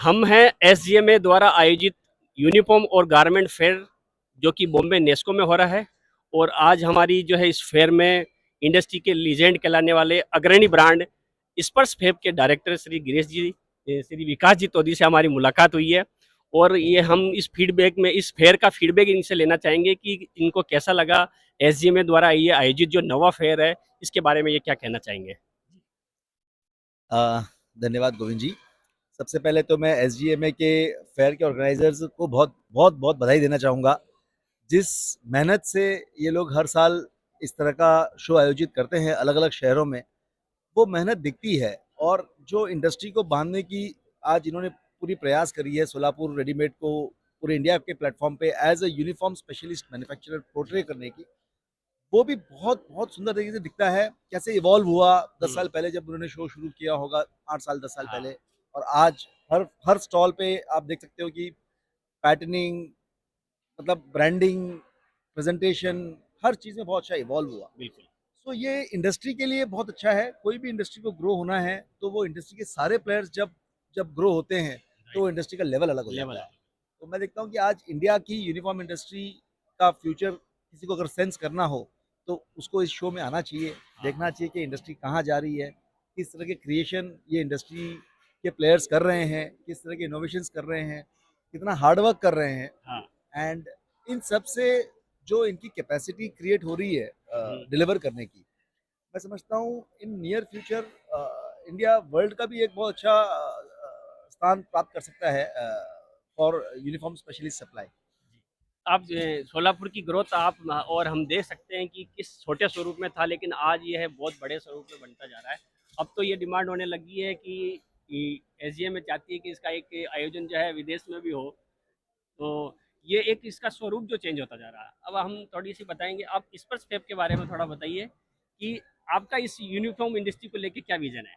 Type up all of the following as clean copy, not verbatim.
हम हैं एसजीएमए द्वारा आयोजित यूनिफॉर्म और गारमेंट फेयर जो कि बॉम्बे नेस्को में हो रहा है। और आज हमारी जो है इस फेयर में इंडस्ट्री के लीजेंड कहलाने वाले अग्रणी ब्रांड स्पर्श फैब के डायरेक्टर श्री गिरीश जी, श्री विकास जी तोदी से हमारी मुलाकात हुई है। और ये हम इस फीडबैक में, इस फेयर का फीडबैक इनसे लेना चाहेंगे कि इनको कैसा लगा एसजीएमए द्वारा ये आयोजित जो नवा फेयर है, इसके बारे में ये क्या कहना चाहेंगे। धन्यवाद गोविंद जी। सबसे पहले तो मैं एसजीएमए के फेयर के ऑर्गेनाइजर्स को बहुत बहुत बहुत बधाई देना चाहूँगा। जिस मेहनत से ये लोग हर साल इस तरह का शो आयोजित करते हैं अलग अलग शहरों में, वो मेहनत दिखती है। और जो इंडस्ट्री को बांधने की आज इन्होंने पूरी प्रयास करी है, सोलापुर रेडीमेड को पूरे इंडिया के प्लेटफॉर्म पे as a uniform specialist manufacturer portray करने की, वो भी बहुत बहुत सुंदर तरीके से दिखता है। कैसे इवॉल्व हुआ 10 साल पहले जब उन्होंने शो शुरू किया होगा, 8 साल 10 साल हाँ। पहले, और आज हर हर स्टॉल पे आप देख सकते हो कि पैटर्निंग, मतलब ब्रांडिंग, प्रेजेंटेशन, हर चीज़ में बहुत अच्छा इवॉल्व हुआ। बिल्कुल। सो ये इंडस्ट्री के लिए बहुत अच्छा है। कोई भी इंडस्ट्री को ग्रो होना है तो वो इंडस्ट्री के सारे प्लेयर्स जब जब ग्रो होते हैं तो राइट। वो इंडस्ट्री का लेवल अलग हो लेवल जाता है। है। तो मैं देखता हूँ कि आज इंडिया की यूनिफॉर्म इंडस्ट्री का फ्यूचर किसी को अगर सेंस करना हो तो उसको इस शो में आना चाहिए, हाँ। देखना चाहिए कि इंडस्ट्री कहाँ जा रही है, किस तरह के क्रिएशन ये इंडस्ट्री के प्लेयर्स कर रहे हैं, किस तरह के इनोवेशंस कर रहे हैं, कितना हार्डवर्क कर रहे हैं। हाँ। एंड इन सब से जो इनकी कैपेसिटी क्रिएट हो रही है हम्म। डिलीवर करने की, मैं समझता हूँ in near future India world का भी एक बहुत अच्छा स्थान प्राप्त कर सकता है फॉर यूनिफॉर्म स्पेशलिस्ट सप्लाई। आप सोलापुर की ग्रोथ आप और हम देख सकते हैं कि किस छोटे स्वरूप में था, लेकिन आज ये है बहुत बड़े स्वरूप में बनता जा रहा है। अब तो ये डिमांड होने लगी है कि एसजीएम में चाहती है कि इसका एक आयोजन जो है विदेश में भी हो। तो ये एक इसका स्वरूप जो चेंज होता जा रहा है। अब हम थोड़ी सी बताएंगे, आप स्पर्श फैब के बारे में थोड़ा बताइए कि आपका इस यूनिफॉर्म इंडस्ट्री को लेके क्या विजन है।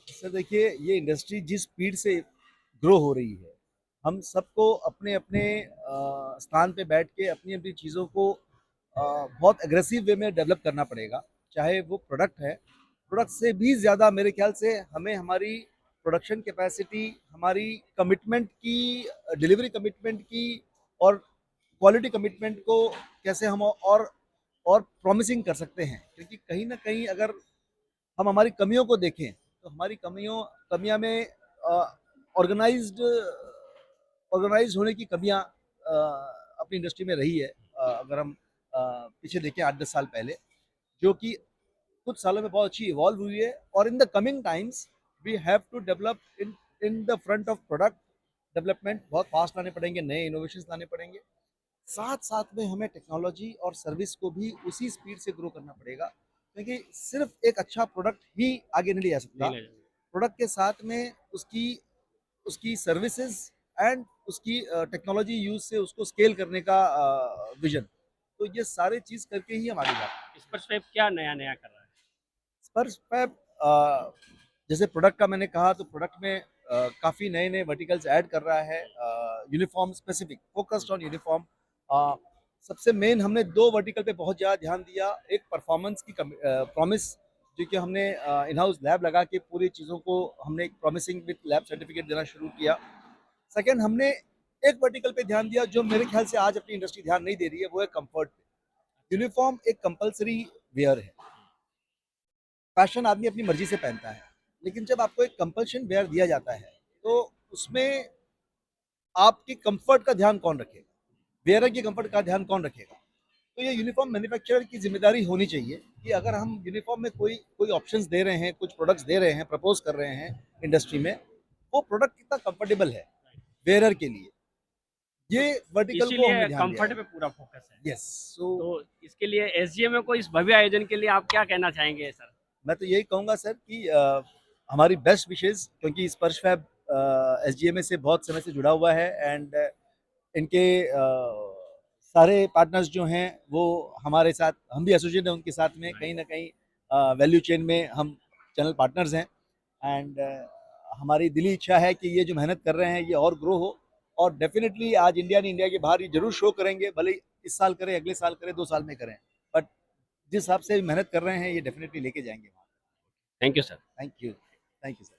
सर देखिए, ये इंडस्ट्री जिस स्पीड से ग्रो हो रही है, हम सबको अपने अपने स्थान पे बैठ के अपनी अपनी चीज़ों को बहुत एग्रेसिव वे में डेवलप करना पड़ेगा। चाहे वो प्रोडक्ट है, प्रोडक्ट से भी ज़्यादा मेरे ख्याल से हमें हमारी प्रोडक्शन कैपेसिटी, हमारी कमिटमेंट की, डिलीवरी कमिटमेंट की, और क्वालिटी कमिटमेंट को कैसे हम और प्रॉमिसिंग कर सकते हैं। क्योंकि कहीं ना कहीं अगर हम हमारी कमियों को देखें तो हमारी कमियां में ऑर्गेनाइज्ड ऑर्गेनाइज होने की कमियां अपनी इंडस्ट्री में रही है। अगर हम पीछे देखें 8-10 साल पहले, जो कि कुछ सालों में बहुत अच्छी इवॉल्व हुई है। और in the coming times we have to develop in in the front of product development, बहुत फास्ट लाने पड़ेंगे, नए इनोवेशंस लाने पड़ेंगे। साथ साथ में हमें टेक्नोलॉजी और सर्विस को भी उसी स्पीड से ग्रो करना पड़ेगा। क्योंकि सिर्फ एक अच्छा प्रोडक्ट ही आगे नहीं ले जा सकता। नहीं ले जाएंगे। प्रोडक्ट के साथ में उसकी उसकी सर्विसेज एंड उसकी टेक्नोलॉजी यूज से उसको स्केल करने का विजन। तो ये सारे चीज़ करके ही हम आगे जाते हैं। स्पर्श फैब क्या नया नया कर रहा है। स्पर्श पे जैसे प्रोडक्ट का मैंने कहा, तो प्रोडक्ट में काफ़ी नए नए वर्टिकल्स ऐड कर रहा है। Uniform specific, focused on uniform. सबसे मेन हमने दो वर्टिकल पे बहुत ज़्यादा ध्यान दिया। एक परफॉर्मेंस की प्रॉमिस, जो कि हमने इन हाउस लैब लगा के पूरी चीज़ों को हमने एक प्रॉमिसिंग विद लैब सर्टिफिकेट देना शुरू किया। सेकेंड, हमने एक वर्टिकल पे ध्यान दिया जो मेरे ख्याल से आज अपनी इंडस्ट्री ध्यान नहीं दे रही है, वो है कंफर्ट पे। यूनिफॉर्म एक कंपलसरी वेयर है। फैशन आदमी अपनी मर्जी से पहनता है, लेकिन जब आपको एक कंपल्शन वेयर दिया जाता है तो उसमें आपकी कंफर्ट का ध्यान कौन रखेगा, वेयरर की कंफर्ट का ध्यान कौन रखेगा। तो ये यूनिफॉर्म मैन्युफैक्चरर की जिम्मेदारी होनी चाहिए कि अगर हम यूनिफॉर्म में कोई कोई ऑप्शंस दे रहे हैं, कुछ प्रोडक्ट्स दे रहे हैं, प्रपोज कर रहे हैं इंडस्ट्री में, वो प्रोडक्ट कितना कंफर्टेबल है वेयरर के लिए, तो ये वर्टिकल को इसीलिए हमने ध्यान दिया कंफर्ट है। पे पूरा फोकस है। यस। सो तो इसके लिए एसजीएम को इस भव्य आयोजन के लिए आप क्या कहना चाहेंगे सर। मैं तो यही कहूँगा सर कि हमारी बेस्ट विशेज़, क्योंकि स्पर्श फैब एसजीएमए से बहुत समय से जुड़ा हुआ है। एंड इनके सारे पार्टनर्स जो हैं वो हमारे साथ, हम भी एसोसिएट हैं उनके साथ में, कहीं ना कहीं वैल्यू चेन में हम चैनल पार्टनर्स हैं। एंड हमारी दिली इच्छा है कि ये जो मेहनत कर रहे हैं ये और ग्रो हो। और डेफिनेटली आज इंडिया ने इंडिया के बाहर ये जरूर शो करेंगे, भले ही इस साल करें, अगले साल करें, 2 साल में करें, बट जिस हिसाब से मेहनत कर रहे हैं ये डेफिनेटली लेके जाएंगे वहाँ। Thank you sir. Thank you. Thank you sir.